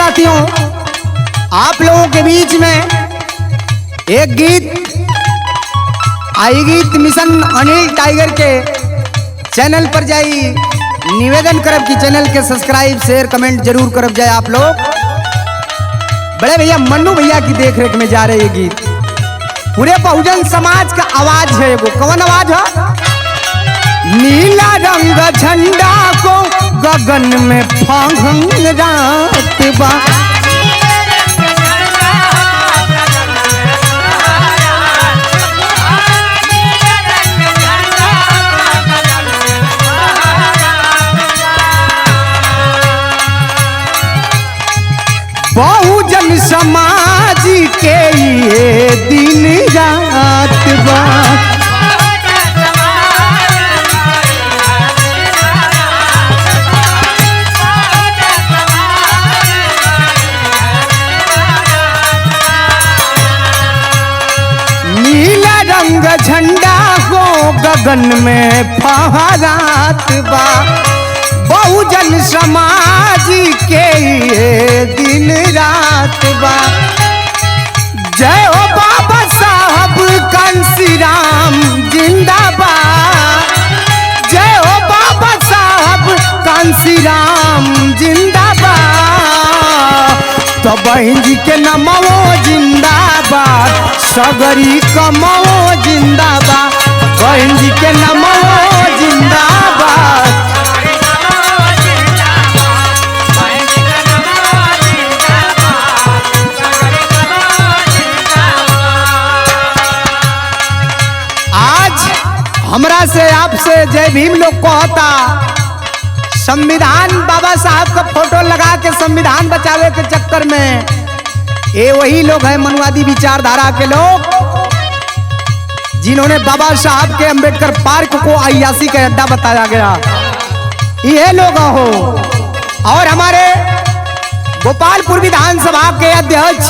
साथियों, आप लोगों के बीच में एक गीत आई गीत मिशन अनिल टाइगर के चैनल पर जाई निवेदन करब कि चैनल के सब्सक्राइब शेयर कमेंट जरूर करब जाए। आप लोग बड़े भैया मन्नू भैया की देख रेख में जा रहे ये गीत पूरे बहुजन समाज का आवाज है। वो कौन आवाज है? नीला रंग झंडा को गगन में फहरात बा, बहुजन समाज के ये दिन रात बा। नीला रंग झंडा को गगन में फहरात बा, बहुजन समाज के ये दिन रात बा। जय हो बाबा साहब कांसी राम जिंदाबाद, जय हो बाबा साहब कांसी राम जिंदाबाद। तो बहन जी के नमो जिंदाबाद, सगरी कमो जिंदाबाद, बहन जी के नमो जिंदाबाद। हमरा से आपसे जय भीम लोग कहता, संविधान बाबा साहब का फोटो लगा के संविधान बचावे के चक्कर में ये वही लोग हैं मनुवादी विचारधारा के लोग जिन्होंने बाबा साहब के अंबेडकर पार्क को अय्यासी का अड्डा बताया गया। ये लोग हो और हमारे गोपालपुर विधानसभा के अध्यक्ष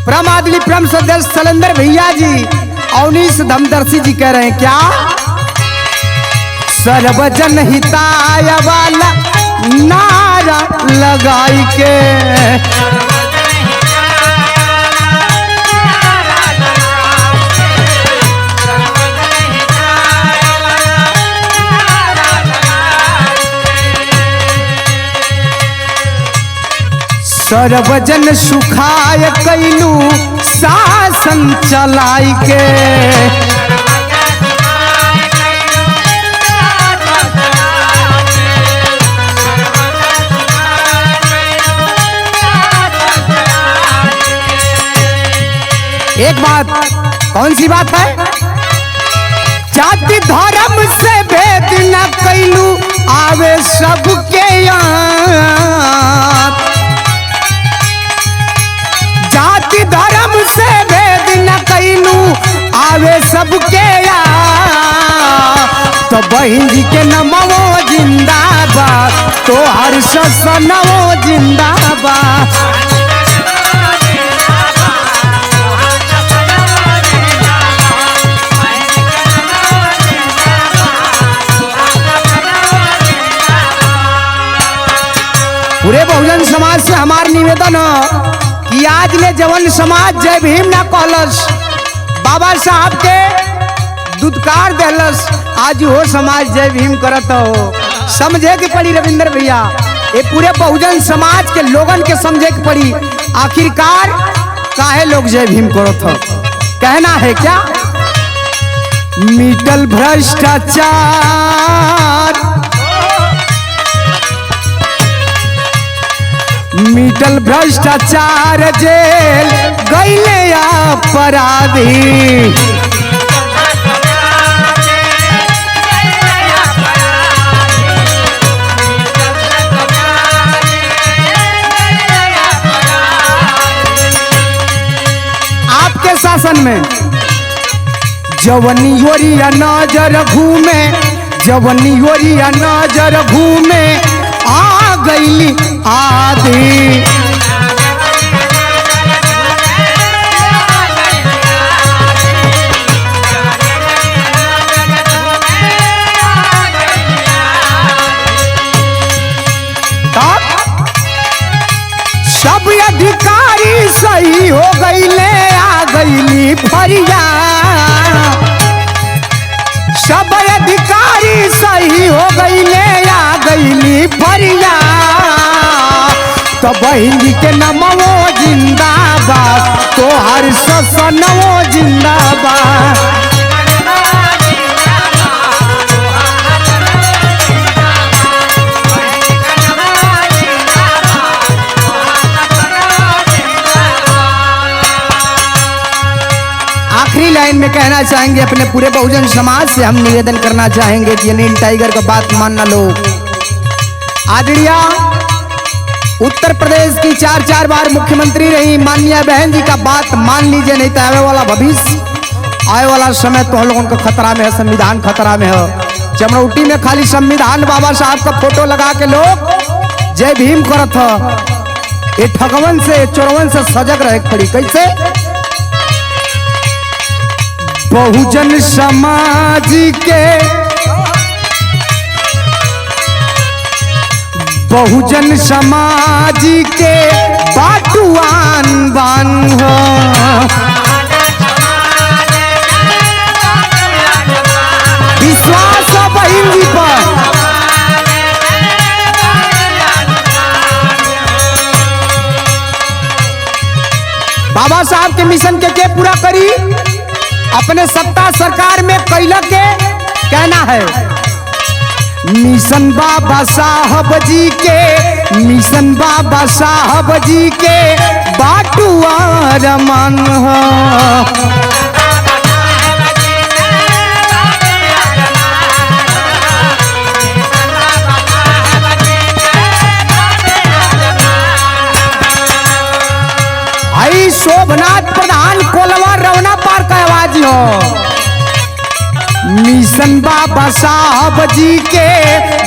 परम आदली परम सदस्य सलेंदर भैया जी अवनीश धमदर्शी जी कह रहे हैं क्या? सर्वजन हिताय वाला नारा लगाई के, सर्वजन सुखाय कैलू शासन चलाई के, एक बात, कौन सी बात है? जाति धर्म से भेद न कैलू आवे सबके याद, जाति धर्म से भेद न कैलू आवे सबके याद। तो बहन जी के नमो जिंदाबाद, तो हर सनमो जिंदाबाद। पूरे बहुजन समाज से हमार निवेदन है कि आज ले जवन समाज जय भीम ना कहलस, बाबा साहब के दुदकार देलस, आज वो समाज जय भीम करत हो। समझे के पड़ी रविंद्र भैया, ये पूरे बहुजन समाज के लोगन के समझे के पड़ी आखिरकार काहे लोग जय भीम करत हो। कहना है क्या? मिटल भ्रष्टाचार, मिटल भ्रष्टाचार, जेल गईले अपराधी, आपके शासन में जवनी ओरिया नजर घूमे, जवनी ओरिया नजर घूमे आ गई आधी, तो बहन जी के नमवो जिंदाबाद, तोहर ससनवो जिंदाबाद। आखिरी लाइन में कहना चाहेंगे अपने पूरे बहुजन समाज से हम निवेदन करना चाहेंगे कि अनिल टाइगर का बात मानना लोग। आदरणीय उत्तर प्रदेश की 4 बार मुख्यमंत्री रही माननीय बहन जी का बात मान लीजिए, नहीं तो आने वाला भविष्य, आने वाला समय तो हम लोगों का खतरा में है, संविधान खतरा में है। चमरौटी में खाली संविधान बाबा साहब का फोटो लगा के लोग जय भीम करत है। ये ठगवन से चोरवन से सजग रहे खड़ी कैसे। बहुजन समाज के, बहुजन समाज के बाटुआन बान हो, विश्वास हो बहन जी पर। बाबा साहब के मिशन के पूरा करी, अपने सत्ता सरकार में कैला के कहना है। मिशन बाबा साहब जी के, मिशन बाबा साहब जी के बाटुआ रमन हो। आई शोभनाथ प्रधान कोलवा रवना पार का आवाज हो। मिशन बाबा साहब जी के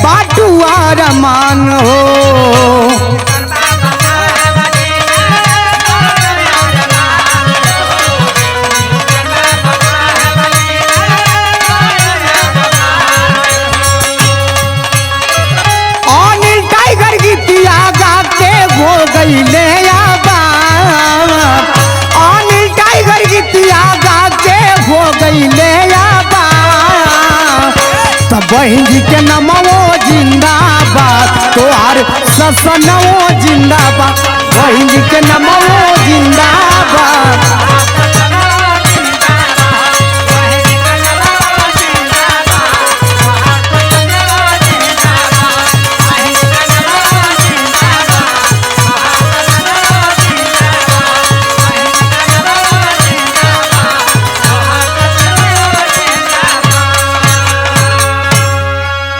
बाटुआ रमान हो। अनिल टाइगर गीतिया गा के हो गई ले आबा, अनिल टाइगर गीतिया गा के हो गई ले आबा। तब बहन जी के नमवो जिंदाबाद, तोहार ससनवो जिंदाबाद, बहन जी के नमवो जिंदाबाद।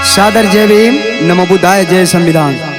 सादर जय भीम, नमो बुद्धाय, जय संविधान।